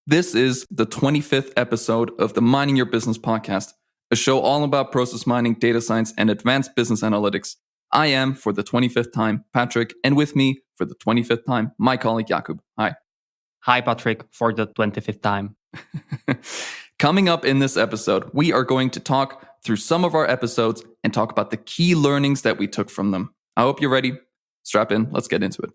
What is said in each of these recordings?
This is the 25th episode of the Mining Your Business podcast, a show all about process mining, data science, and advanced business analytics. I am, for the 25th time, Patrick, and with me for the 25th time, my colleague Jakub. Hi. Hi, Patrick, for the 25th time. Coming up in this episode, we are going to talk through some of our episodes and talk about the key learnings that we took from them. I hope you're ready. Strap in. Let's get into it.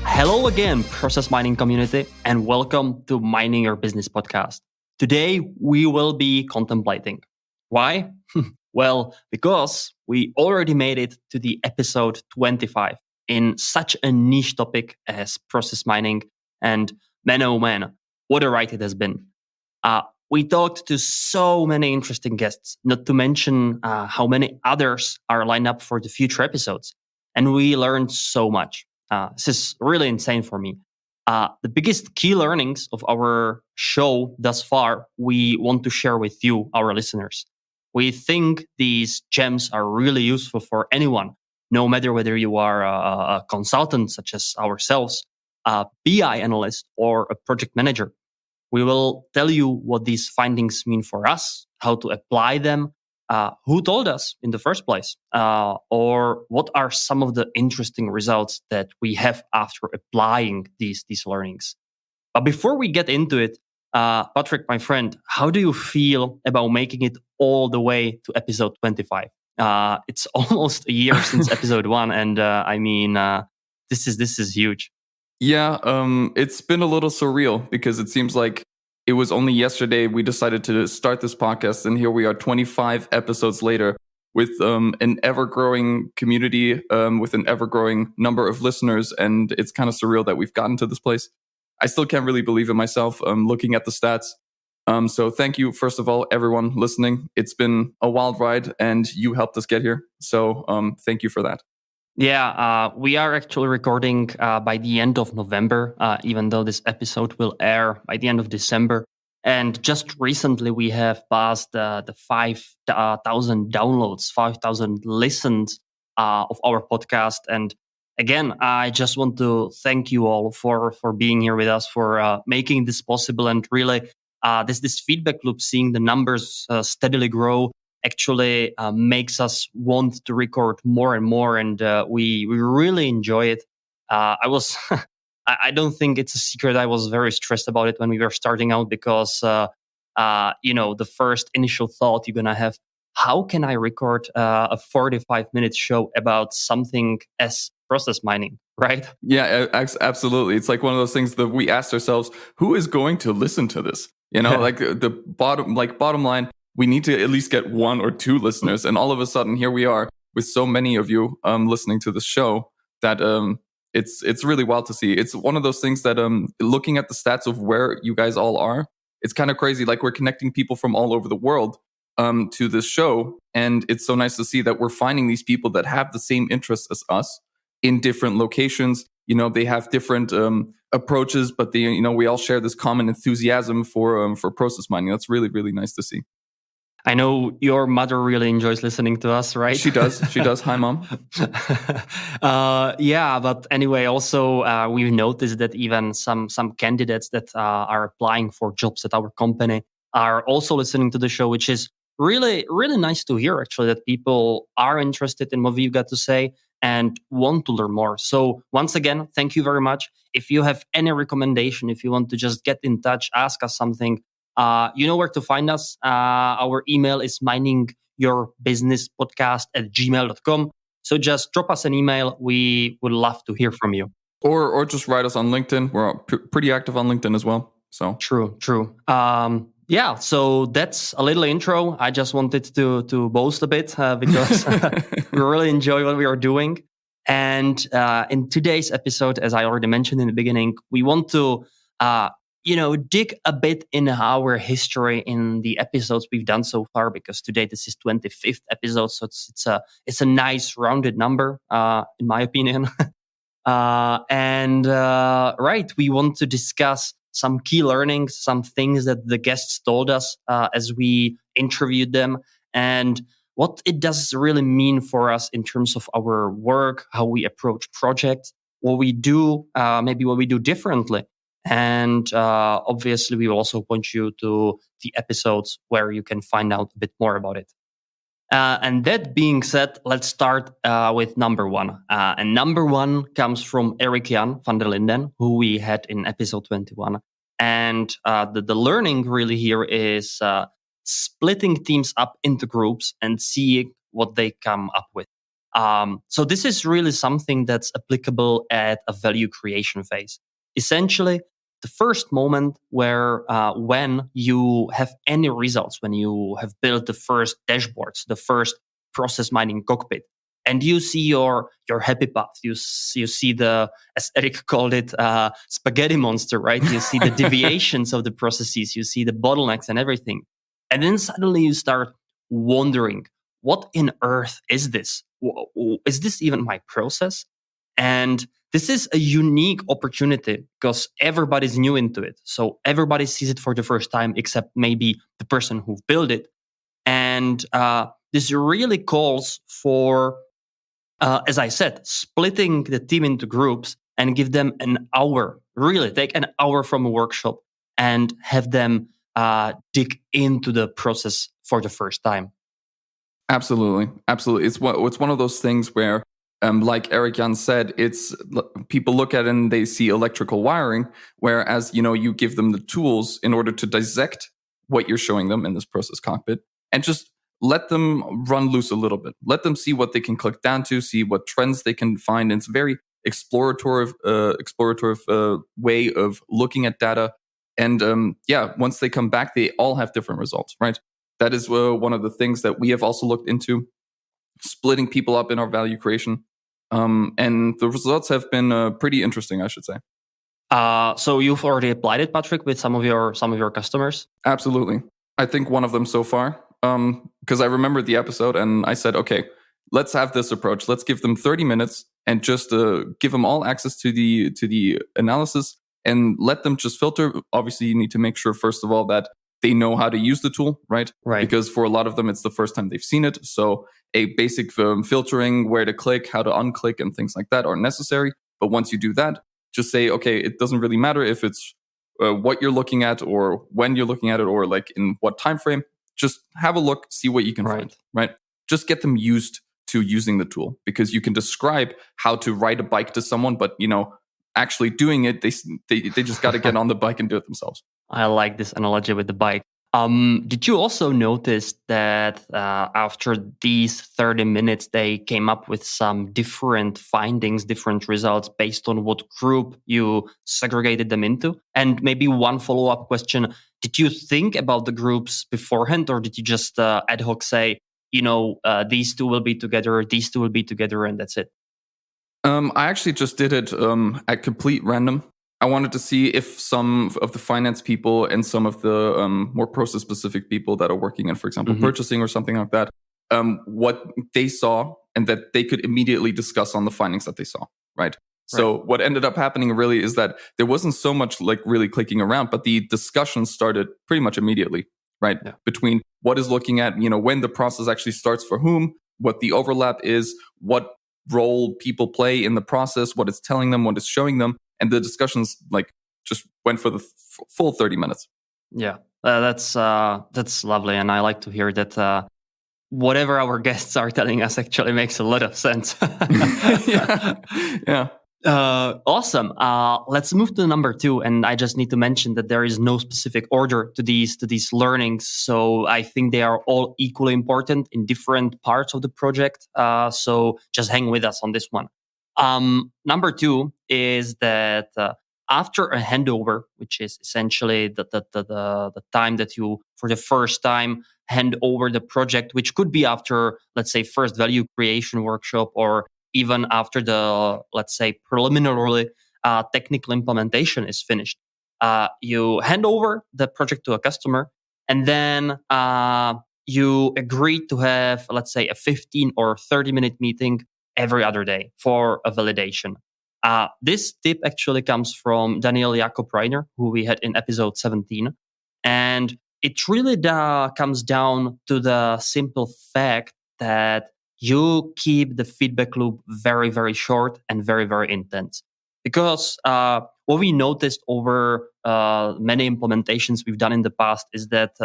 Hello again, process mining community, and welcome to Mining Your Business podcast. Today, we will be contemplating. Why? Well, because we already made it to the episode 25 in such a niche topic as process mining. And man, oh man, what a ride it has been. We talked to so many interesting guests, not to mention how many others are lined up for the future episodes. And we learned so much. This is really insane for me. The biggest key learnings of our show thus far, we want to share with you, our listeners. We think these gems are really useful for anyone, no matter whether you are a consultant such as ourselves, a BI analyst, or a project manager. We will tell you what these findings mean for us, how to apply them, who told us in the first place, or what are some of the interesting results that we have after applying these learnings. But before we get into it, Patrick, my friend, how do you feel about making it all the way to episode 25? It's almost a year since episode 1, and this is huge. Yeah, it's been a little surreal because it seems like it was only yesterday we decided to start this podcast, and here we are 25 episodes later with an ever-growing community, with an ever-growing number of listeners, and it's kind of surreal that we've gotten to this place. I still can't really believe it myself, looking at the stats. So thank you, first of all, everyone listening. It's been a wild ride, and you helped us get here. So thank you for that. Yeah, we are actually recording by the end of November, even though this episode will air by the end of December. And just recently, we have passed the 5,000 downloads, 5,000 listens of our podcast. And again, I just want to thank you all for being here with us, for making this possible. And really, this feedback loop, seeing the numbers steadily grow, actually makes us want to record more and more, and we really enjoy it. I don't think it's a secret. I was very stressed about it when we were starting out because the first initial thought you're gonna have: how can I record a 45-minute show about something as process mining, right? Yeah, absolutely. It's like one of those things that we asked ourselves: who is going to listen to this? Like the bottom line. We need to at least get 1 or 2 listeners. And all of a sudden, here we are with so many of you listening to the show that it's really wild to see. It's one of those things that looking at the stats of where you guys all are, it's kind of crazy. Like, we're connecting people from all over the world to this show. And it's so nice to see that we're finding these people that have the same interests as us in different locations. They have different approaches, but we all share this common enthusiasm for process mining. That's really, really nice to see. I know your mother really enjoys listening to us, right? She does. Hi, Mom. Yeah, but anyway, also we've noticed that even some candidates that are applying for jobs at our company are also listening to the show, which is really, really nice to hear, actually, that people are interested in what we've got to say and want to learn more. So once again, thank you very much. If you have any recommendation, if you want to just get in touch, ask us something, you know where to find us. Our email is miningyourbusinesspodcast@gmail.com. So just drop us an email. We would love to hear from you. Or just write us on LinkedIn. We're pretty active on LinkedIn as well. So True. Yeah, so that's a little intro. I just wanted to boast a bit because we really enjoy what we are doing. And in today's episode, as I already mentioned in the beginning, we want to dig a bit in our history in the episodes we've done so far, because today this is 25th episode, so it's a nice rounded number, in my opinion. We want to discuss some key learnings, some things that the guests told us as we interviewed them, and what it does really mean for us in terms of our work, how we approach projects, what we do, maybe what we do differently. And obviously, we will also point you to the episodes where you can find out a bit more about it. And that being said, let's start with number one. And number one comes from Erik Jan van der Linden, who we had in episode 21. And the learning really here is splitting teams up into groups and seeing what they come up with. So this is really something that's applicable at a value creation phase. Essentially, the first moment where when you have any results, when you have built the first dashboards, the first process mining cockpit, and you see your happy path, you see the, as Erik called it, spaghetti monster, right? You see the deviations of the processes, you see the bottlenecks and everything. And then suddenly you start wondering, what in earth is this? Is this even my process? And this is a unique opportunity because everybody's new into it. So everybody sees it for the first time, except maybe the person who built it. And this really calls for, as I said, splitting the team into groups and give them an hour, really take an hour from a workshop and have them dig into the process for the first time. Absolutely. It's one of those things where, like Erik Jan said, it's people look at it and they see electrical wiring, whereas you give them the tools in order to dissect what you're showing them in this process cockpit, and just let them run loose a little bit. Let them see what they can click down to, see what trends they can find. It's a very explorative way of looking at data, and once they come back, they all have different results, right? That is one of the things that we have also looked into, splitting people up in our value creation. And the results have been pretty interesting, I should say. So you've already applied it, Patrick, with some of your customers? Absolutely. I think one of them so far, because I remembered the episode and I said, okay, let's have this approach. Let's give them 30 minutes and just give them all access to the analysis and let them just filter. Obviously, you need to make sure, first of all, that they know how to use the tool, right? Right. Because for a lot of them, it's the first time they've seen it. So a basic filtering, where to click, how to unclick, and things like that are necessary. But once you do that, just say, okay, it doesn't really matter if it's what you're looking at or when you're looking at it or like in what time frame. Just have a look, see what you can find, right? Just get them used to using the tool, because you can describe how to ride a bike to someone, but actually doing it, they just got to get on the bike and do it themselves. I like this analogy with the bike. Did you also notice that after these 30 minutes, they came up with some different findings, different results based on what group you segregated them into? And maybe one follow-up question, did you think about the groups beforehand, or did you just ad hoc say, these two will be together, these two will be together, and that's it? I actually just did it at complete random. I wanted to see if some of the finance people and some of the more process-specific people that are working in, for example, purchasing or something like that, what they saw and that they could immediately discuss on the findings that they saw, right? So what ended up happening really is that there wasn't so much like really clicking around, but the discussion started pretty much immediately, right? Yeah. Between what is looking at, when the process actually starts for whom, what the overlap is, what role people play in the process, what it's telling them, what it's showing them. And the discussions just went for the full 30 minutes. Yeah, that's lovely. And I like to hear that whatever our guests are telling us actually makes a lot of sense. Yeah. Awesome. Let's move to number 2. And I just need to mention that there is no specific order to these learnings. So I think they are all equally important in different parts of the project. So just hang with us on this one. Number 2 is that after a handover, which is essentially the time that you, for the first time, hand over the project, which could be after, let's say, first value creation workshop, or even after the, let's say, preliminarily technical implementation is finished. You hand over the project to a customer, and then you agree to have, let's say, a 15 or 30-minute meeting every other day for a validation. This tip actually comes from Daniel Jakob Reiner, who we had in episode 17. And it really comes down to the simple fact that you keep the feedback loop very, very short and very, very intense. Because what we noticed over many implementations we've done in the past is that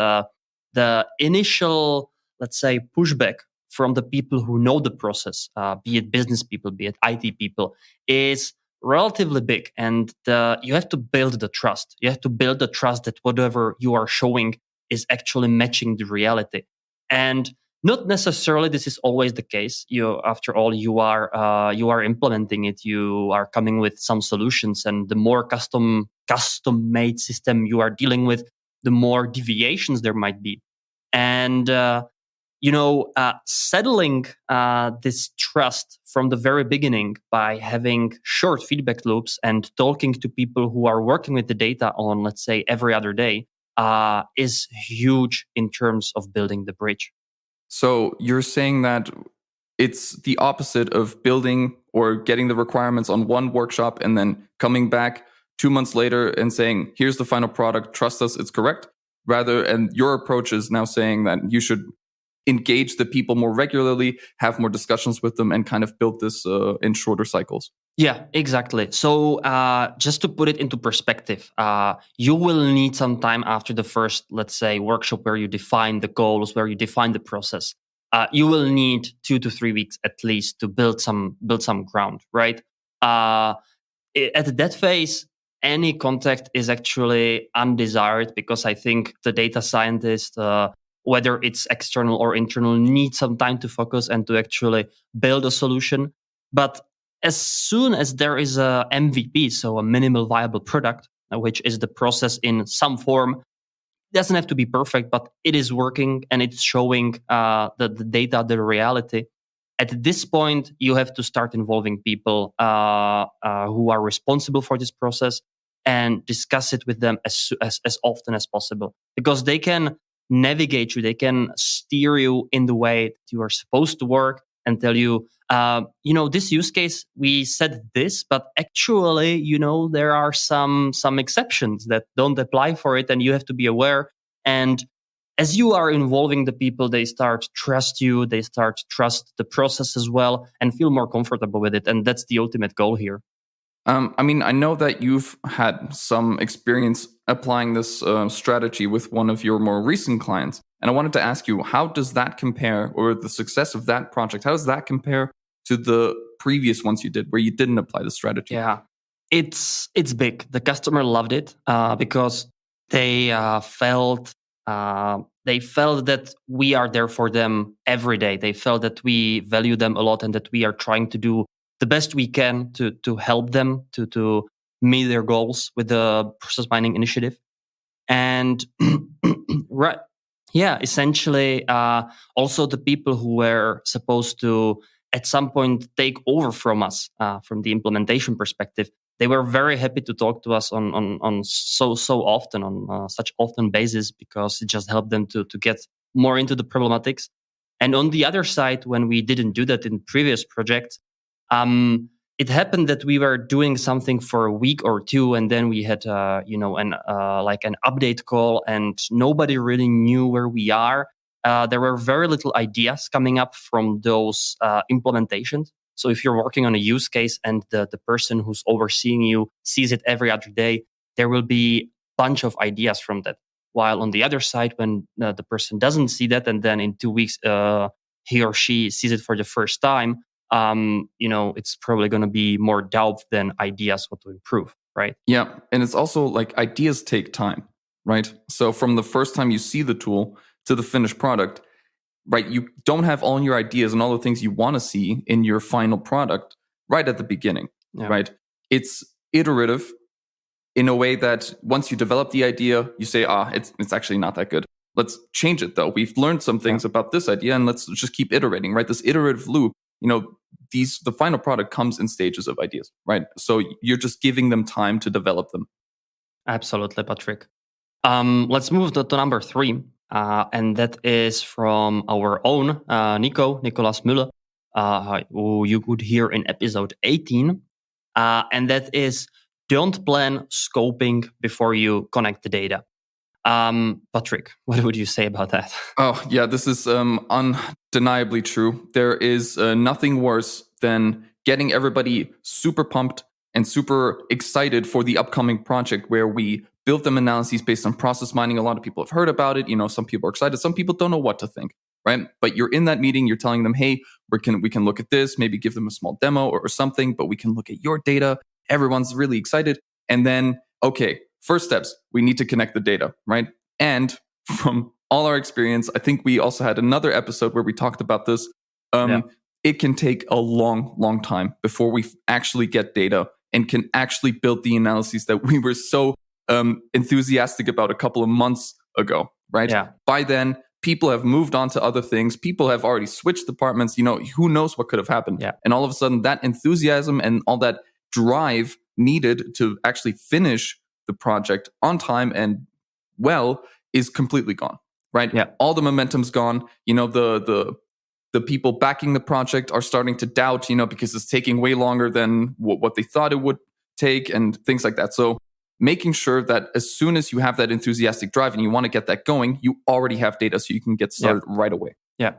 the initial, let's say, pushback from the people who know the process, be it business people, be it IT people, is relatively big. And you have to build the trust. You have to build the trust that whatever you are showing is actually matching the reality. And not necessarily this is always the case. After all, you are implementing it. You are coming with some solutions, and the more custom made system you are dealing with, the more deviations there might be. And settling this trust from the very beginning by having short feedback loops and talking to people who are working with the data on, let's say, every other day is huge in terms of building the bridge. So you're saying that it's the opposite of building or getting the requirements on one workshop and then coming back 2 months later and saying, here's the final product, trust us, it's correct. And your approach is now saying that you should engage the people more regularly, have more discussions with them, and kind of build this in shorter cycles. Yeah, exactly. So just to put it into perspective, you will need some time after the first, let's say, workshop where you define the goals, where you define the process. You will need 2 to 3 weeks at least to build some ground, right? At that phase, any contact is actually undesired because I think the data scientist, whether it's external or internal, needs some time to focus and to actually build a solution. But as soon as there is a MVP, so a minimal viable product, which is the process in some form, it doesn't have to be perfect, but it is working and it's showing the data, the reality. At this point, you have to start involving people who are responsible for this process and discuss it with them as often as possible, because they can navigate you, they can steer you in the way that you are supposed to work and tell you, this use case, we said this, but actually, there are some exceptions that don't apply for it, and you have to be aware. And as you are involving the people, they start trust you, they start trust the process as well, and feel more comfortable with it. And that's the ultimate goal here. I know that you've had some experience applying this strategy with one of your more recent clients. And I wanted to ask you, how does that compare, or the success of that project, how does that compare to the previous ones you did where you didn't apply the strategy? Yeah, it's big. The customer loved it because they felt that we are there for them every day. They felt that we value them a lot and that we are trying to do the best we can to help them to meet their goals with the process mining initiative. And right, yeah, essentially, also the people who were supposed to at some point take over from us from the implementation perspective, they were very happy to talk to us on so often, on such often basis, because it just helped them to get more into the problematics. And on the other side, when we didn't do that in previous projects, it happened that we were doing something for a week or two, and then we had an update call, and nobody really knew where we are. There were very little ideas coming up from those implementations. So if you're working on a use case and the person who's overseeing you sees it every other day, there will be a bunch of ideas from that. While on the other side, when the person doesn't see that, and then in 2 weeks he or she sees it for the first time, it's probably going to be more doubt than ideas what to improve, right? Yeah, and it's also like ideas take time, right? So from the first time you see the tool to the finished product, right, you don't have all your ideas and all the things you want to see in your final product right at the beginning, right? It's iterative in a way that once you develop the idea, you say, it's actually not that good. Let's change it though. We've learned some things about this idea, and let's just keep iterating, right? This iterative loop, the final product comes in stages of ideas, right? So you're just giving them time to develop them. Absolutely, Patrick. Let's move to number 3. And that is from our own Nicolas Müller, who you could hear in episode 18. And that is, don't plan scoping before you connect the data. Patrick, what would you say about that? Oh, yeah, this is undeniably true. There is nothing worse than getting everybody super pumped and super excited for the upcoming project where we build them analyses based on process mining. A lot of people have heard about it. Some people are excited. Some people don't know what to think, right? But you're in that meeting, you're telling them, hey, we can look at this, maybe give them a small demo or something, but we can look at your data. Everyone's really excited. And then, okay, first steps, we need to connect the data, right? And from all our experience, I think we also had another episode where we talked about this. It can take a long, long time before we actually get data and can actually build the analyses that we were so enthusiastic about a couple of months ago, right? Yeah. By then, people have moved on to other things. People have already switched departments. Who knows what could have happened? Yeah. And all of a sudden, that enthusiasm and all that drive needed to actually finish the project on time and well is completely gone, right? Yeah. All the momentum's gone. The people backing the project are starting to doubt, because it's taking way longer than what they thought it would take and things like that. So making sure that as soon as you have that enthusiastic drive and you want to get that going, you already have data so you can get started right away. Yeah.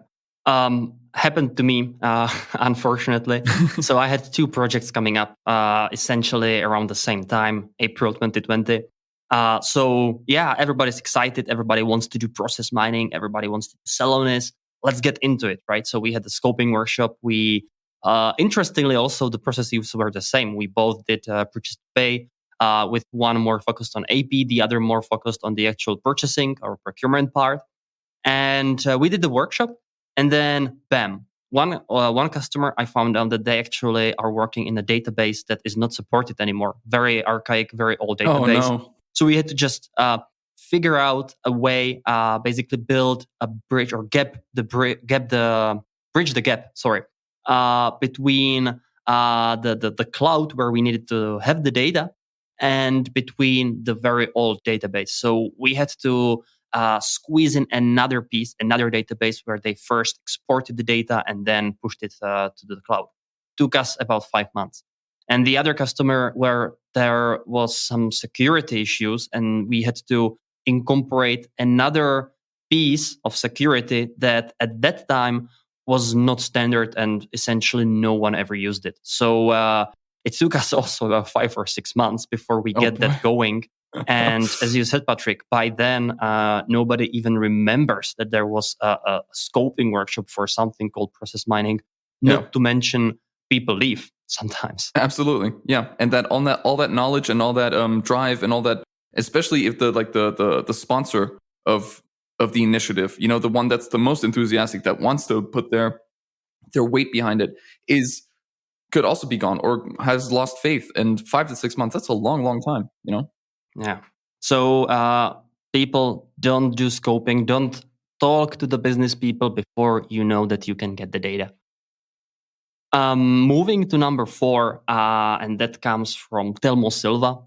Happened to me, unfortunately. So I had 2 projects coming up, essentially around the same time, April 2020. So yeah, everybody's excited. Everybody wants to do process mining. Everybody wants to sell on this. Let's get into it, right? So we had the scoping workshop. We, interestingly, also the processes were the same. We both did purchase to pay, with one more focused on AP, the other more focused on the actual purchasing or procurement part. And we did the workshop, and then bam, one customer, I found out that they actually are working in a database that is not supported anymore. Very archaic, very old database. Oh, no. So we had to just figure out a way, basically build a bridge or bridge the gap. Sorry, between the cloud where we needed to have the data and between the very old database. So we had to squeeze in another database where they first exported the data and then pushed it to the cloud. Took us about 5 months. And the other customer where there was some security issues and we had to incorporate another piece of security that at that time was not standard and essentially no one ever used it. So it took us also about 5 or 6 months before we get that going. And as you said, Patrick, by then, nobody even remembers that there was a scoping workshop for something called process mining, not to mention people leave sometimes. Absolutely. Yeah. And all that knowledge and all that drive and all that, especially if the sponsor of the initiative, the one that's the most enthusiastic, that wants to put their weight behind it, could also be gone or has lost faith. And 5 to 6 months, that's a long, long time, Yeah. So people, don't do scoping. Don't talk to the business people before you know that you can get the data. Moving to number 4, and that comes from Telmo Silva,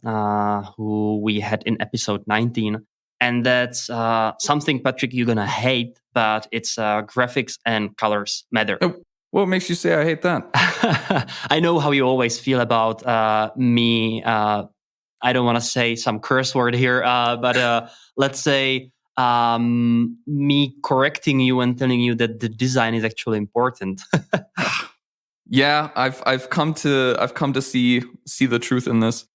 who we had in episode 19. And that's something, Patrick, you're going to hate, but it's graphics and colors matter. What makes you say I hate that? I know how you always feel about me. I don't want to say some curse word here, but let's say me correcting you and telling you that the design is actually important. Yeah, I've come to see the truth in this.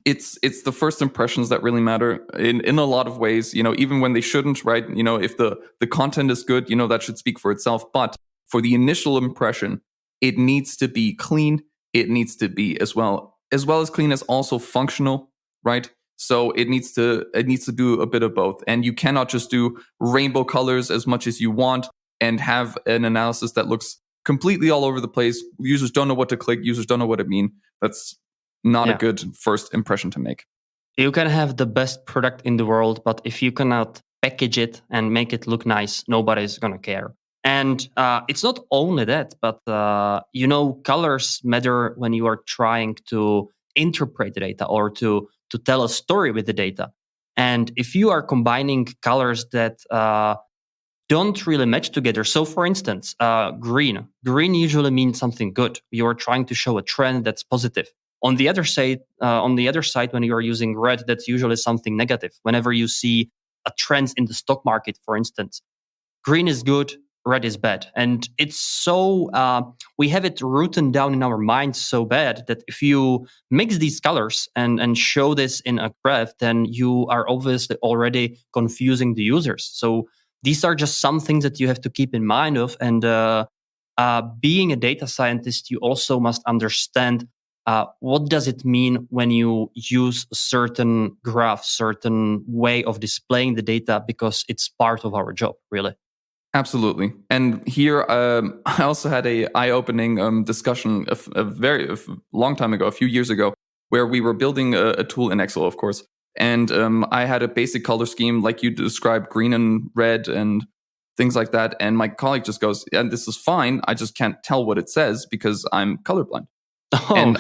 It's the first impressions that really matter in a lot of ways, even when they shouldn't, right? If the content is good, that should speak for itself. But for the initial impression, it needs to be clean. It needs to be as well as clean as also functional, right? So it needs to do a bit of both. And you cannot just do rainbow colors as much as you want and have an analysis that looks completely all over the place. Users don't know what to click. Users don't know what it means. That's not a good first impression to make. You can have the best product in the world, but if you cannot package it and make it look nice, nobody's going to care. And it's not only that, but colors matter when you are trying to interpret the data or to tell a story with the data. And if you are combining colors that don't really match together. So for instance, green usually means something good. You are trying to show a trend that's positive. On the other side, when you are using red, that's usually something negative. Whenever you see a trend in the stock market, for instance, green is good, red is bad. And it's so, we have it written down in our minds so bad that if you mix these colors and show this in a graph, then you are obviously already confusing the users. So these are just some things that you have to keep in mind of. And being a data scientist, you also must understand what does it mean when you use a certain graph, certain way of displaying the data, because it's part of our job, really. Absolutely. And here, I also had a eye-opening discussion a very long time ago, a few years ago, where we were building a tool in Excel, of course. And I had a basic color scheme, like you described, green and red and things like that. And my colleague just goes, "Yeah, this is fine. I just can't tell what it says because I'm colorblind." Oh, And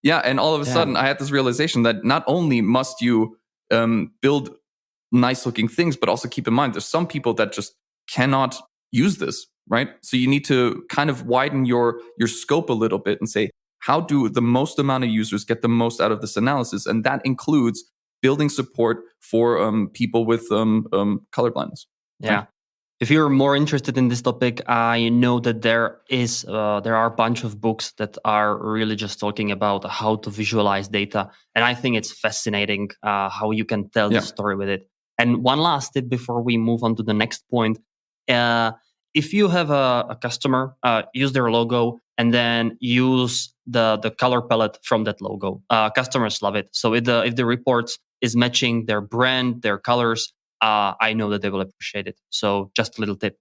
and all of a sudden, I had this realization that not only must you build nice-looking things, but also keep in mind there's some people that just cannot use this, right? So you need to kind of widen your scope a little bit and say, how do the most amount of users get the most out of this analysis? And that includes building support for people with color blindness. yeah. Right? If you're more interested in this topic, I know that there are a bunch of books that are really just talking about how to visualize data, and I think it's fascinating how you can tell the story with it. And one last tip before we move on to the next point: if you have a customer, use their logo and then use the color palette from that logo. Customers love it. So if the reports is matching their brand, their colors, I know that they will appreciate it. So just a little tip.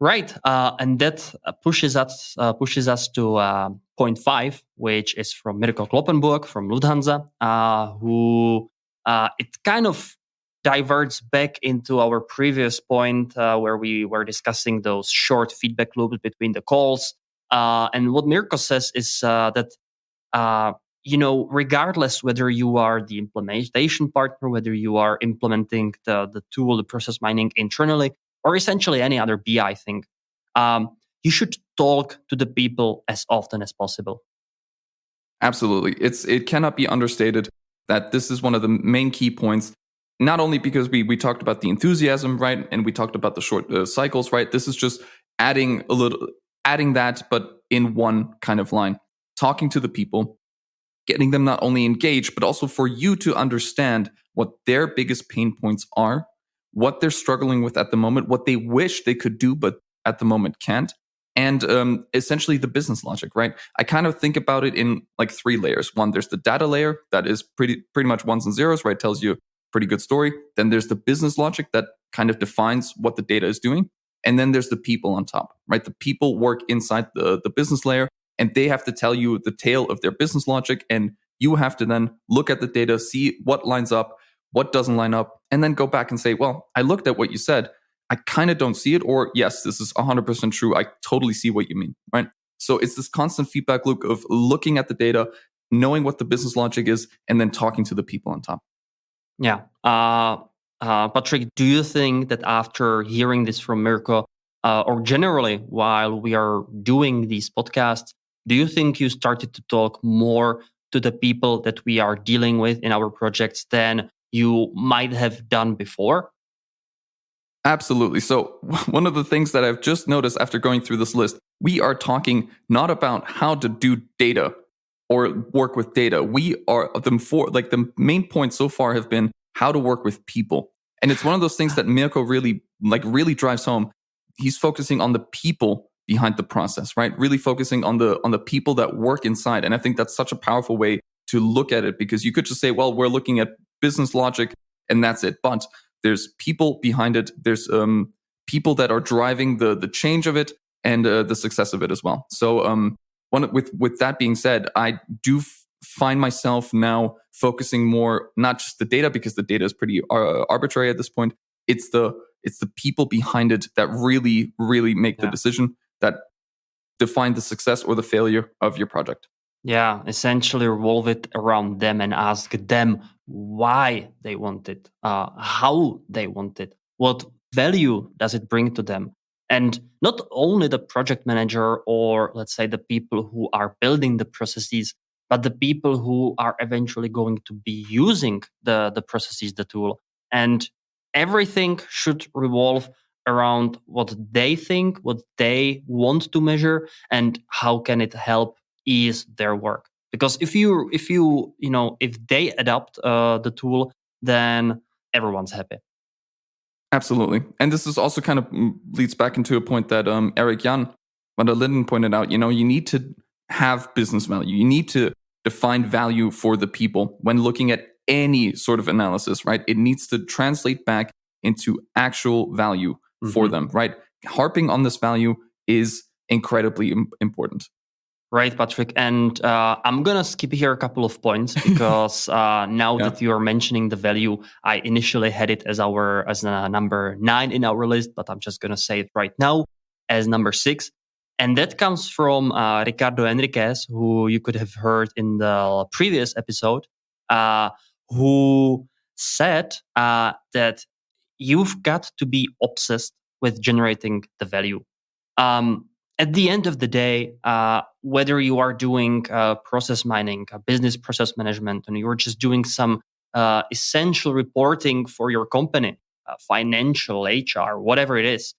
Right. And that pushes us to point 5, which is from Mirko Kloppenburg from Lufthansa, who it kind of diverts back into our previous point where we were discussing those short feedback loops between the calls. And what Mirko says is that regardless whether you are the implementation partner, whether you are implementing the tool, the process mining internally, or essentially any other BI thing, you should talk to the people as often as possible. Absolutely. It cannot be understated that this is one of the main key points, not only because we talked about the enthusiasm, right? And we talked about the short cycles, right? This is just adding that, but in one kind of line, talking to the people, getting them not only engaged, but also for you to understand what their biggest pain points are, what they're struggling with at the moment, what they wish they could do, but at the moment can't, and essentially the business logic, right? I kind of think about it in like 3 layers. One, there's the data layer that is pretty much ones and zeros, right? Tells you a pretty good story. Then there's the business logic that kind of defines what the data is doing. And then there's the people on top, right? The people work inside the business layer, and they have to tell you the tale of their business logic. And you have to then look at the data, see what lines up, what doesn't line up, and then go back and say, well, I looked at what you said. I kind of don't see it. Or yes, this is 100% true. I totally see what you mean, right? So it's this constant feedback loop of looking at the data, knowing what the business logic is, and then talking to the people on top. Yeah. Patrick, do you think that after hearing this from Mirko, or generally while we are doing these podcasts, do you think you started to talk more to the people that we are dealing with in our projects than you might have done before? Absolutely. So one of the things that I've just noticed after going through this list, we are talking not about how to do data or work with data. We are the main points so far have been how to work with people. And it's one of those things that Mirko really drives home. He's focusing on the people behind the process, right? Really focusing on the people that work inside. And I think that's such a powerful way to look at it, because you could just say, well, we're looking at business logic and that's it. But there's people behind it. There's people that are driving the change of it and the success of it as well. So with that being said, I do find myself now focusing more, not just the data, because the data is pretty arbitrary at this point. It's the people behind it that really, really make the decision, that define the success or the failure of your project. Yeah, essentially revolve it around them and ask them why they want it, how they want it, what value does it bring to them. And not only the project manager or, let's say, the people who are building the processes, but the people who are eventually going to be using the processes, the tool. And everything should revolve around what they think, what they want to measure, and how can it help ease their work. Because if they adopt the tool, then everyone's happy. Absolutely. And this is also kind of leads back into a point that Eric Jan van der Linden pointed out. You need to have business value. You need to define value for the people when looking at any sort of analysis, right? It needs to translate back into actual value for them, right? Harping on this value is incredibly important. Right, Patrick. And I'm going to skip here a couple of points because now that you are mentioning the value, I initially had it as number 9 in our list, but I'm just going to say it right now as number 6. And that comes from Ricardo Enriquez, who you could have heard in the previous episode, who said that you've got to be obsessed with generating the value. At the end of the day, whether you are doing process mining, business process management, and you're just doing some essential reporting for your company, financial, HR, whatever it is,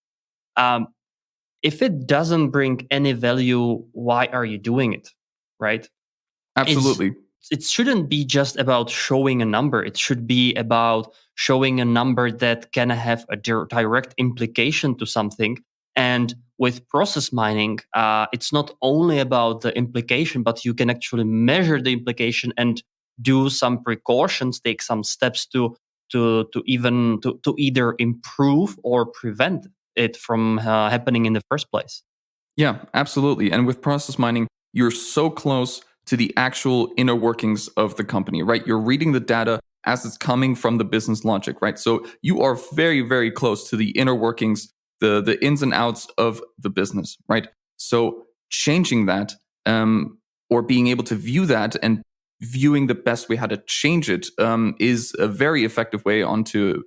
if it doesn't bring any value, why are you doing it, right? Absolutely. It shouldn't be just about showing a number. It should be about showing a number that can have a direct implication to something. And with process mining, it's not only about the implication, but you can actually measure the implication and do some precautions, take some steps to either improve or prevent it from happening in the first place. Yeah, absolutely. And with process mining, you're so close to the actual inner workings of the company, right? You're reading the data as it's coming from the business logic, right? So you are very, very close to the inner workings, the ins and outs of the business, right? So changing that or being able to view that and viewing the best way how to change it is a very effective way onto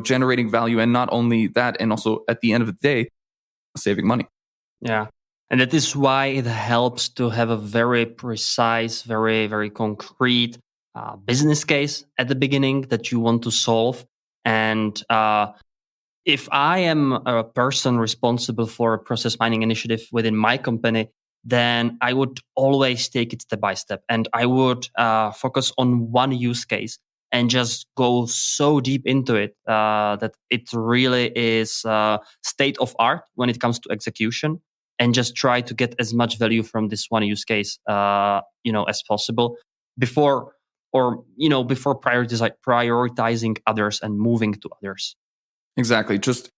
generating value. And not only that, and also at the end of the day, saving money. Yeah. And that is why it helps to have a very precise, very, very concrete business case at the beginning that you want to solve. And if I am a person responsible for a process mining initiative within my company, then I would always take it step by step. And I would focus on one use case and just go so deep into it that it really is state of art when it comes to execution, and just try to get as much value from this one use case as possible before prioritizing others and moving to others. Exactly. Just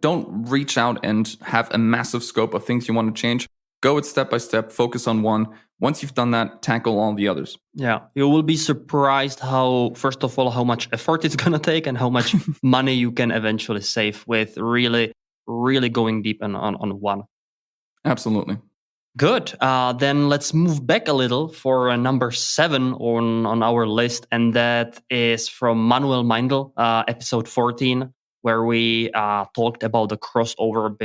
don't reach out and have a massive scope of things you want to change. Go it step by step, focus on one. Once you've done that, tackle all the others. Yeah. You will be surprised first of all, how much effort it's going to take and how much money you can eventually save with really, really going deep on one. Absolutely. Good. Then let's move back a little for number 7 on our list. And that is from Manuel Meindl, episode 14. Where we talked about the crossover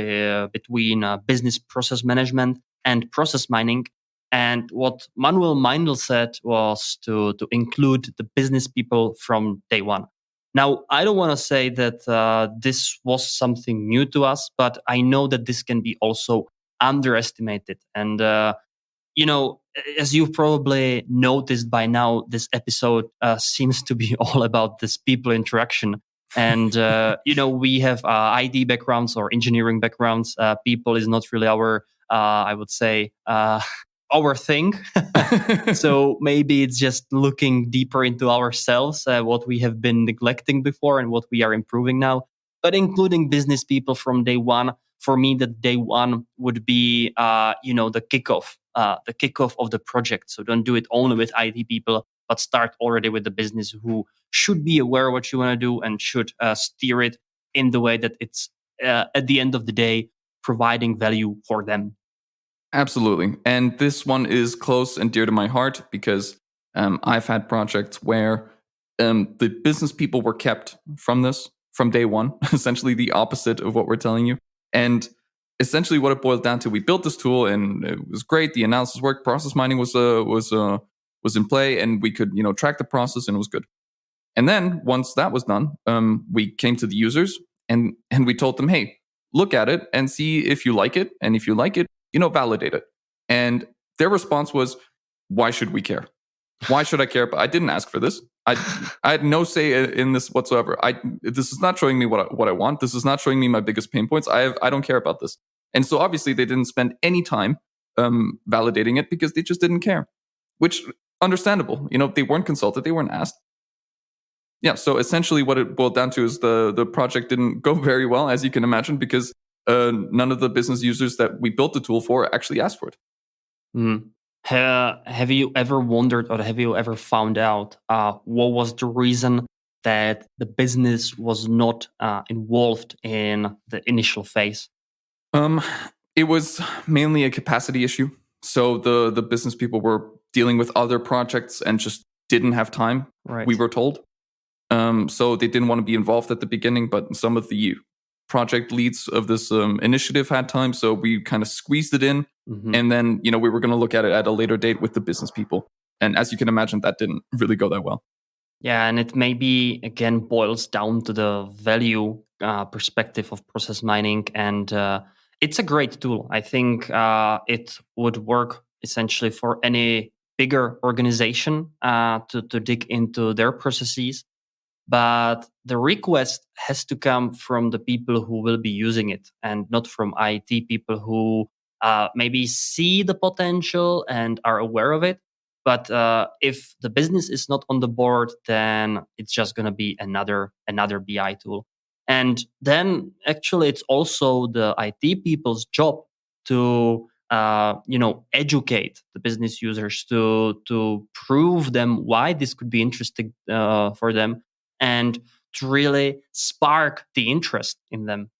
between business process management and process mining. And what Manuel Meindl said was to include the business people from day one. Now, I don't want to say that this was something new to us, but I know that this can be also underestimated. And, as you've probably noticed by now, this episode seems to be all about this people interaction. And, we have IT backgrounds or engineering backgrounds. People is not really our, I would say, our thing. So maybe it's just looking deeper into ourselves, what we have been neglecting before and what we are improving now. But including business people from day one, for me, that day one would be, the kickoff of the project. So don't do it only with IT people, but start already with the business who should be aware of what you want to do and should steer it in the way that it's, at the end of the day, providing value for them. Absolutely. And this one is close and dear to my heart because I've had projects where the business people were kept from day one, essentially the opposite of what we're telling you. And essentially what it boiled down to, we built this tool and it was great. The analysis worked. Process mining was was in play, and we could, track the process, and it was good. And then once that was done, we came to the users and we told them, hey, look at it and see if you like it. And if you like it, validate it. And their response was, why should we care? Why should I care? But I didn't ask for this. I had no say in this whatsoever. This is not showing me what I want. This is not showing me my biggest pain points. I don't care about this. And so obviously they didn't spend any time validating it because they just didn't care, which understandable. They weren't consulted. They weren't asked. Yeah, so essentially what it boiled down to is the project didn't go very well, as you can imagine, because none of the business users that we built the tool for actually asked for it. Mm. Have you ever wondered, or have you ever found out what was the reason that the business was not involved in the initial phase? It was mainly a capacity issue. So the business people were dealing with other projects and just didn't have time, right. We were told. So they didn't want to be involved at the beginning, but some of the project leads of this initiative had time, so we kind of squeezed it in. Mm-hmm. And then, we were going to look at it at a later date with the business people. And as you can imagine, that didn't really go that well. Yeah, and it maybe, again, boils down to the value perspective of process mining. And it's a great tool. I think it would work essentially for any bigger organization to dig into their processes. But the request has to come from the people who will be using it, and not from IT people who maybe see the potential and are aware of it. But if the business is not on the board, then it's just going to be another BI tool. And then actually it's also the IT people's job to educate the business users to prove them why this could be interesting for them, and to really spark the interest in them.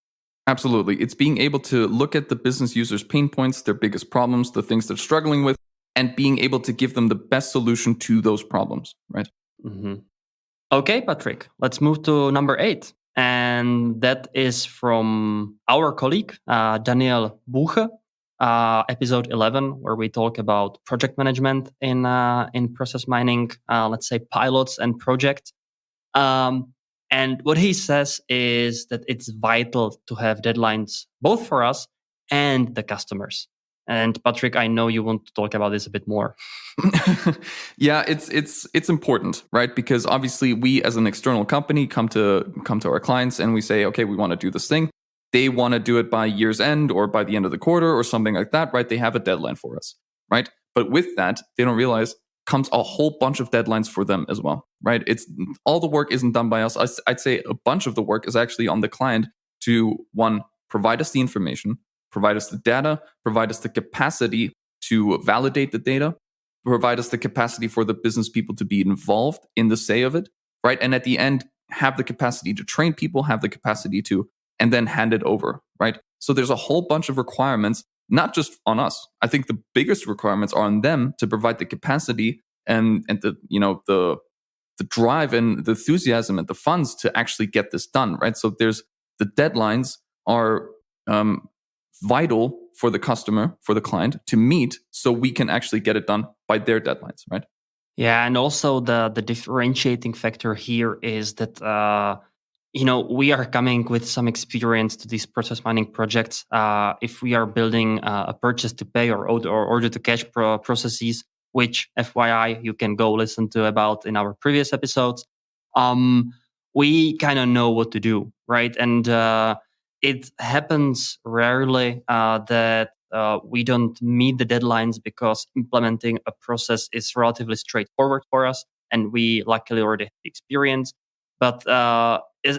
Absolutely. It's being able to look at the business users' pain points, their biggest problems, the things they're struggling with, and being able to give them the best solution to those problems, right? Mm-hmm. Okay, Patrick, let's move to number 8. And that is from our colleague, Daniel Buche, episode 11, where we talk about project management in process mining, let's say pilots and projects. And what he says is that it's vital to have deadlines, both for us and the customers. And Patrick, I know you want to talk about this a bit more. Yeah, it's important, right? Because obviously we as an external company come to our clients and we say, okay, we want to do this thing. They want to do it by year's end or by the end of the quarter or something like that, right? They have a deadline for us, right? But with that, they don't realize comes a whole bunch of deadlines for them as well, right? It's all the work isn't done by us. I'd say a bunch of the work is actually on the client to, one, provide us the information, provide us the data, provide us the capacity to validate the data, provide us the capacity for the business people to be involved in the say of it, right? And at the end, have the capacity to train people, have the capacity to, and then hand it over, right? So there's a whole bunch of requirements, not just on us. I think the biggest requirements are on them to provide the capacity and the drive and the enthusiasm and the funds to actually get this done, right? So there's the deadlines are vital for the customer, for the client to meet, so we can actually get it done by their deadlines, right? Yeah, and also the differentiating factor here is that we are coming with some experience to these process mining projects. If we are building a purchase to pay or order to cash processes, which FYI you can go listen to about in our previous episodes, we kind of know what to do, right? And it happens rarely that we don't meet the deadlines because implementing a process is relatively straightforward for us, and we luckily already have the experience. But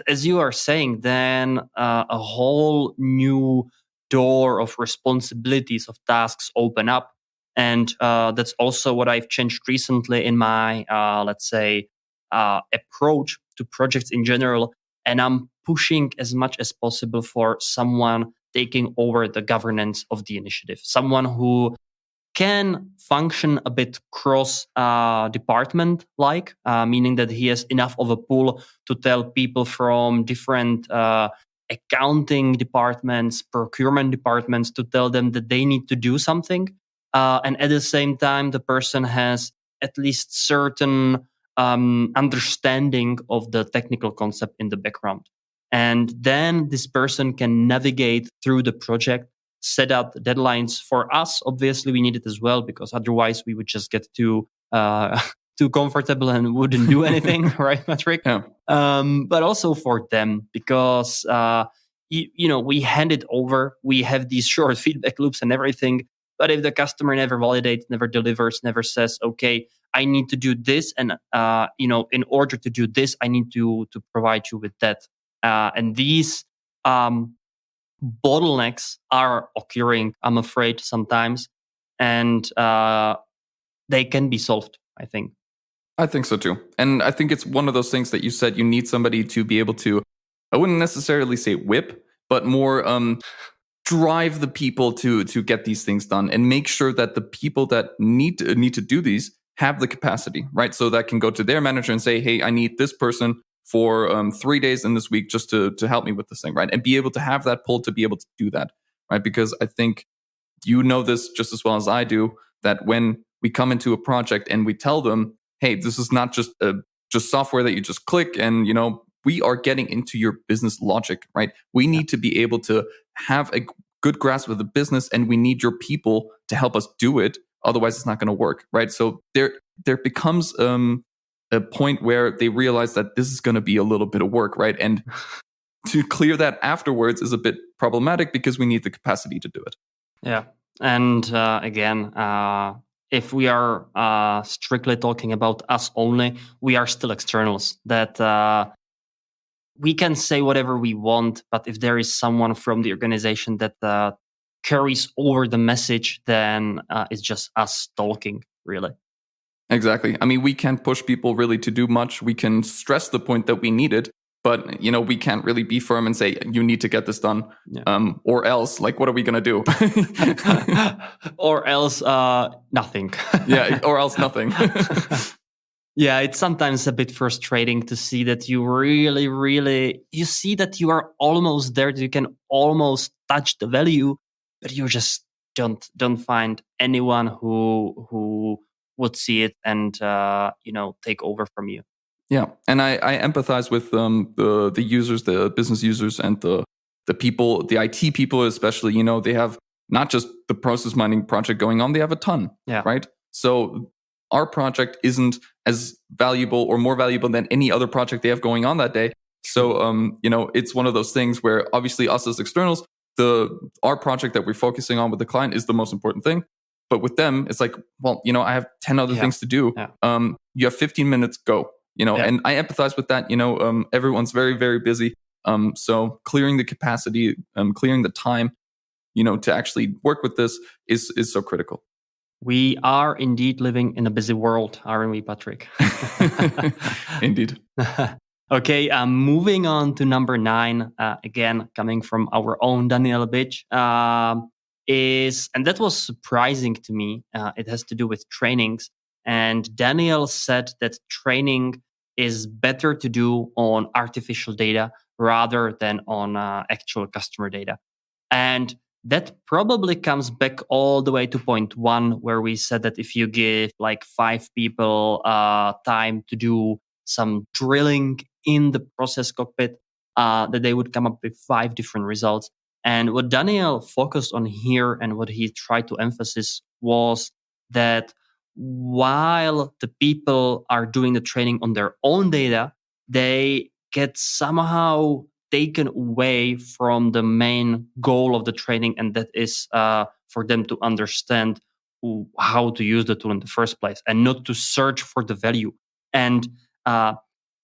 as you are saying, then a whole new door of responsibilities, of tasks open up. And that's also what I've changed recently in my, let's say, approach to projects in general. And I'm pushing as much as possible for someone taking over the governance of the initiative, someone who can function a bit cross department like, meaning that he has enough of a pool to tell people from different accounting departments, procurement departments, to tell them that they need to do something. And at the same time, the person has at least certain understanding of the technical concept in the background. And then this person can navigate through the project, set out deadlines. For us, obviously, we need it as well, because otherwise we would just get too too comfortable and wouldn't do anything, right, Patrick? Yeah. But also for them, because we hand it over. We have these short feedback loops and everything. But if the customer never validates, never delivers, never says, "Okay, I need to do this," and in order to do this, I need to provide you with that. And these bottlenecks are occurring, I'm afraid, sometimes, and they can be solved, I think. I think so too. And I think it's one of those things that you said you need somebody to be able to, I wouldn't necessarily say whip, but more drive the people to get these things done, and make sure that the people that need to do these have the capacity, right? So that can go to their manager and say, hey, I need this person for 3 days in this week just to help me with this thing, right? And be able to have that pull to be able to do that, right? Because I think you know this just as well as I do, that when we come into a project and we tell them, hey, this is not just software that you just click and, we are getting into your business logic, right? We need to be able to have a good grasp of the business, and we need your people to help us do it. Otherwise, it's not going to work, right? So there becomes a point where they realize that this is going to be a little bit of work, right? And to clear that afterwards is a bit problematic, because we need the capacity to do it. Yeah. And again, if we are strictly talking about us only, we are still externals. That we can say whatever we want, but if there is someone from the organization that carries over the message, then it's just us talking, really. Exactly. I mean, we can't push people really to do much. We can stress the point that we need it, but we can't really be firm and say you need to get this done, or else. Like, what are we gonna do? Or else, nothing. Yeah, or else nothing. Yeah, it's sometimes a bit frustrating to see that you really you see that you are almost there. That you can almost touch the value, but you just don't find anyone who would see it and take over from you. Yeah, and I empathize with the users, the business users, and the people, the IT people especially. They have not just the process mining project going on; they have a ton, right? So our project isn't as valuable or more valuable than any other project they have going on that day. So it's one of those things where obviously us as externals, our project that we're focusing on with the client is the most important thing. But with them, it's like, well, I have 10 other things to do. Yeah. You have 15 minutes, go. And I empathize with that. Everyone's very, very busy. So clearing the capacity, clearing the time, to actually work with this is so critical. We are indeed living in a busy world, aren't we, Patrick? Indeed. Okay, moving on to number 9, again, coming from our own Daniel Bitch, and that was surprising to me. It has to do with trainings. And Daniel said that training is better to do on artificial data rather than on actual customer data. And that probably comes back all the way to point 1, where we said that if you give like 5 people time to do some drilling in the process cockpit, that they would come up with 5 different results. And what Daniel focused on here and what he tried to emphasize was that while the people are doing the training on their own data, they get somehow taken away from the main goal of the training, and that is for them to understand how to use the tool in the first place and not to search for the value. And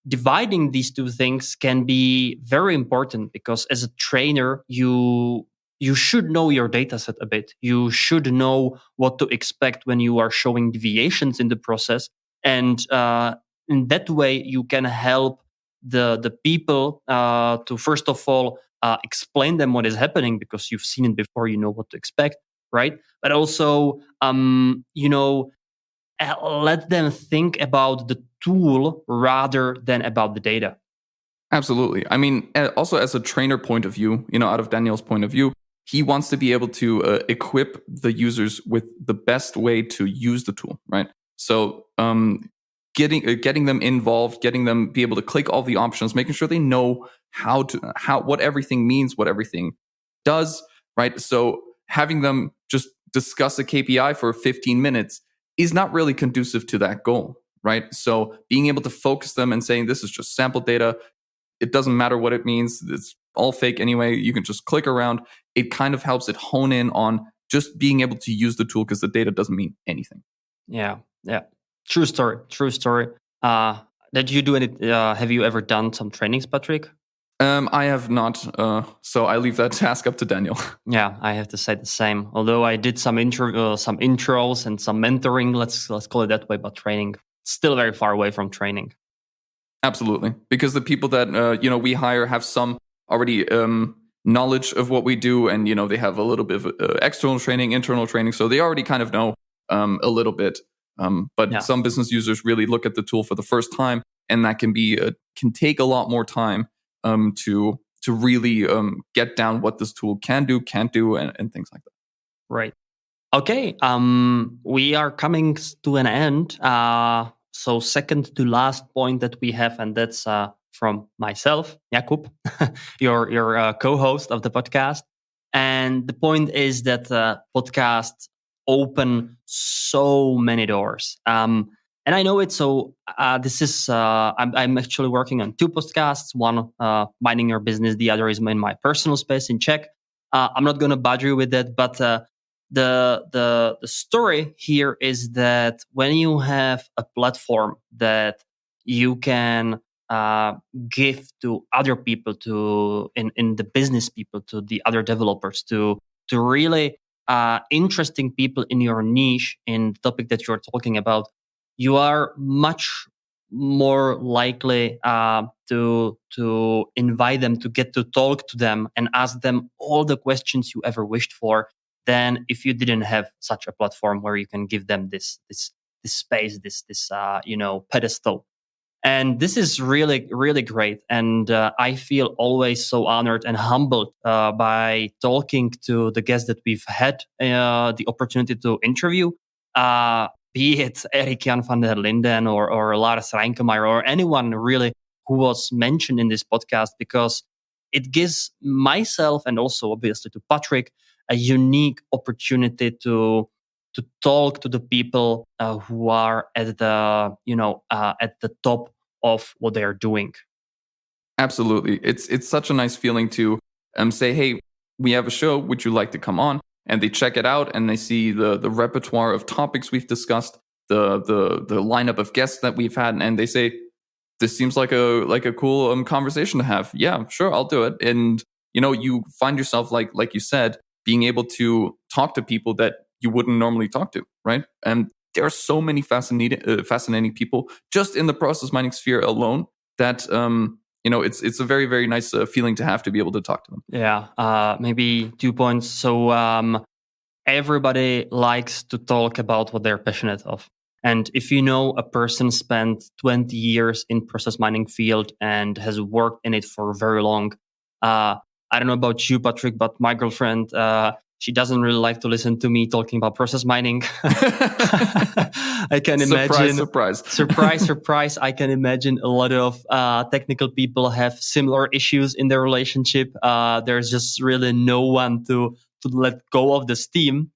dividing these two things can be very important, because as a trainer, you should know your data set a bit. You should know what to expect when you are showing deviations in the process. And in that way, you can help the people to, first of all, explain them what is happening, because you've seen it before, you know what to expect, right? But also, let them think about the tool rather than about the data. Absolutely. I mean, also as a trainer point of view, out of Daniel's point of view, he wants to be able to equip the users with the best way to use the tool, right? So getting them involved, getting them be able to click all the options, making sure they know what everything means, what everything does, right? So having them just discuss a KPI for 15 minutes is not really conducive to that goal, right? So being able to focus them and saying this is just sample data, it doesn't matter what it means, it's all fake anyway, you can just click around. It kind of helps it hone in on just being able to use the tool because the data doesn't mean anything. Yeah. True story. Did you do any? Have you ever done some trainings, Patrick? I have not, so I leave that task up to Daniel. Yeah, I have to say the same. Although I did some intros and some mentoring, let's call it that way, but training still very far away from training. Absolutely, because the people that we hire have some already knowledge of what we do, and they have a little bit of external training, internal training, so they already kind of know a little bit. But some business users really look at the tool for the first time, and that can take a lot more time to really get down what this tool can do, can't do, and things like that. Right. Okay. We are coming to an end. So second to last point that we have, and that's from myself, Jakub, your co-host of the podcast. And the point is that podcasts open so many doors. And I know it. So this is I'm actually working on two podcasts. One Mining Your Business. The other is in my personal space in Czech. I'm not going to bother you with that, but the story here is that when you have a platform that you can give to other people, to in the business people, to the other developers, to really interesting people in your niche, in the topic that you're talking about, you are much more likely to invite them, to get to talk to them and ask them all the questions you ever wished for, than if you didn't have such a platform where you can give them this space, this pedestal. And this is really, really great. And I feel always so honored and humbled by talking to the guests that we've had the opportunity to interview, be it Erik Jan van der Linden or Lars Reinkemeyer or anyone really who was mentioned in this podcast, because it gives myself and also obviously to Patrick a unique opportunity to talk to the people who are at the top of what they are doing. Absolutely, it's such a nice feeling to say, hey, we have a show, would you like to come on? And they check it out and they see the repertoire of topics we've discussed, the lineup of guests that we've had, and they say, this seems like a cool conversation to have. Yeah, sure, I'll do it. And you find yourself, like you said, being able to talk to people that you wouldn't normally talk to, right? And there are so many fascinating people just in the process mining sphere alone that it's a very, very nice feeling to have, to be able to talk to them. Yeah, maybe 2 points. So everybody likes to talk about what they're passionate of. And if you know a person spent 20 years in process mining field and has worked in it for very long, I don't know about you, Patrick, but my girlfriend, she doesn't really like to listen to me talking about process mining. I can imagine. Surprise. I can imagine a lot of technical people have similar issues in their relationship. There's just really no one to let go of the steam,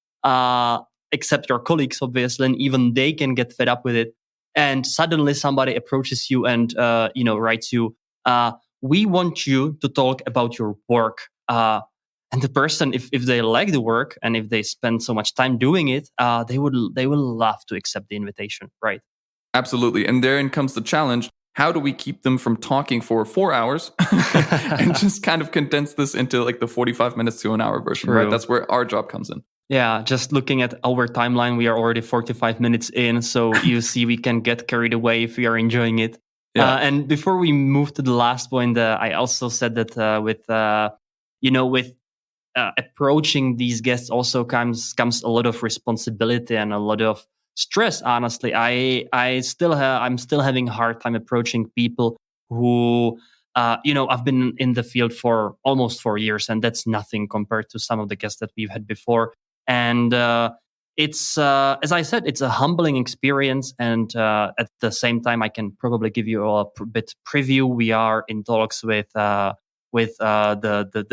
except your colleagues, obviously, and even they can get fed up with it. And suddenly somebody approaches you and writes you, we want you to talk about your work. And the person, if they like the work and if they spend so much time doing it, they will love to accept the invitation, right? Absolutely. And therein comes the challenge. How do we keep them from talking for 4 hours and just kind of condense this into like the 45 minutes to an hour version, right? That's where our job comes in. Yeah, just looking at our timeline, we are already 45 minutes in. So you see, we can get carried away if we are enjoying it. Yeah. And before we move to the last point, I also said that with approaching these guests also comes a lot of responsibility and a lot of stress. Honestly, I'm still having a hard time approaching people who I've been in the field for almost 4 years, and that's nothing compared to some of the guests that we've had before. And it's as I said, it's a humbling experience, and at the same time, I can probably give you a bit preview. We are in talks with the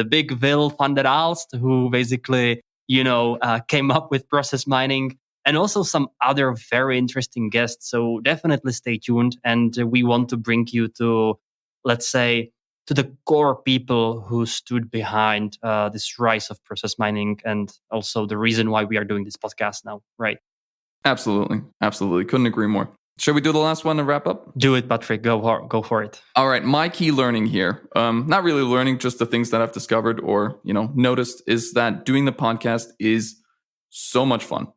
big Will van der Aalst, who basically came up with process mining, and also some other very interesting guests. So definitely stay tuned, and we want to bring you to, let's say, to the core people who stood behind this rise of process mining, and also the reason why we are doing this podcast now, right? Absolutely. Couldn't agree more. Shall we do the last one and wrap up? Do it, Patrick. Go for it. All right. My key learning here, not really learning, just the things that I've discovered or, noticed, is that doing the podcast is so much fun.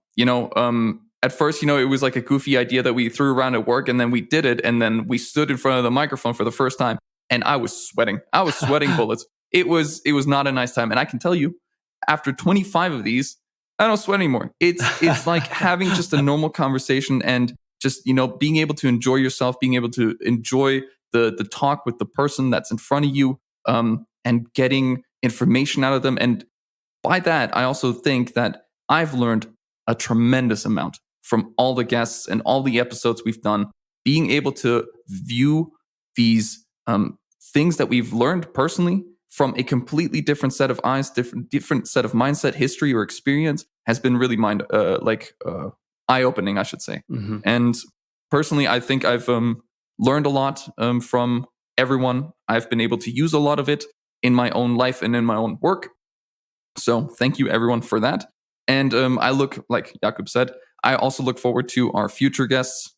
At first, it was like a goofy idea that we threw around at work, and then we did it. And then we stood in front of the microphone for the first time. And I was sweating. Bullets. It was not a nice time. And I can tell you, after 25 of these, I don't sweat anymore. It's like having just a normal conversation and just, being able to enjoy yourself, being able to enjoy the talk with the person that's in front of you, and getting information out of them. And by that, I also think that I've learned a tremendous amount from all the guests and all the episodes we've done, being able to view these things that we've learned personally from a completely different set of eyes, different set of mindset, history, or experience has been really eye-opening, I should say. Mm-hmm. And personally, I think I've learned a lot from everyone. I've been able to use a lot of it in my own life and in my own work. So thank you, everyone, for that. And I look, like Jakub said, I also look forward to our future guests.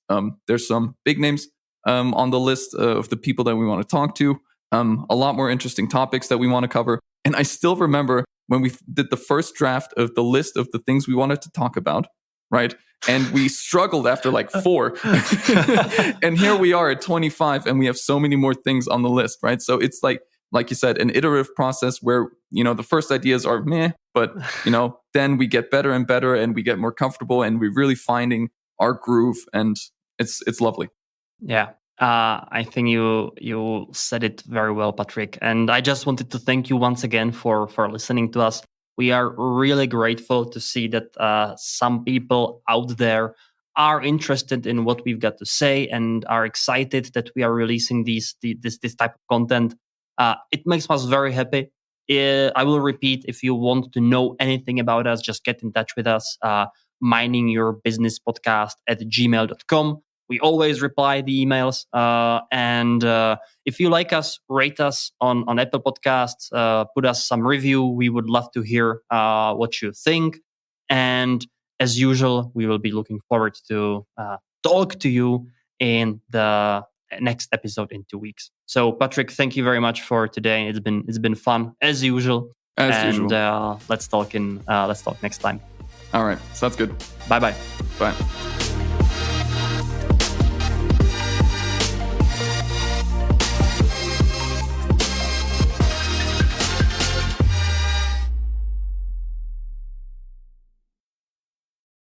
There's some big names on the list of the people that we want to talk to. A lot more interesting topics that we want to cover. And I still remember when we did the first draft of the list of the things we wanted to talk about, right? And we struggled after like 4. And here we are at 25, and we have so many more things on the list, right? So it's like you said, an iterative process where, the first ideas are meh, but, then we get better and better, and we get more comfortable, and we're really finding our groove, and it's lovely. Yeah. I think you said it very well, Patrick. And I just wanted to thank you once again for listening to us. We are really grateful to see that some people out there are interested in what we've got to say and are excited that we are releasing this type of content. It makes us very happy. I will repeat, if you want to know anything about us, just get in touch with us. miningyourbusinesspodcast@gmail.com. We always reply the emails. And if you like us, rate us on Apple Podcasts, put us some review. We would love to hear what you think. And as usual, we will be looking forward to talk to you in the next episode in 2 weeks. So, Patrick, thank you very much for today. It's been fun as usual. Let's talk next time. All right, sounds good. Bye. Bye.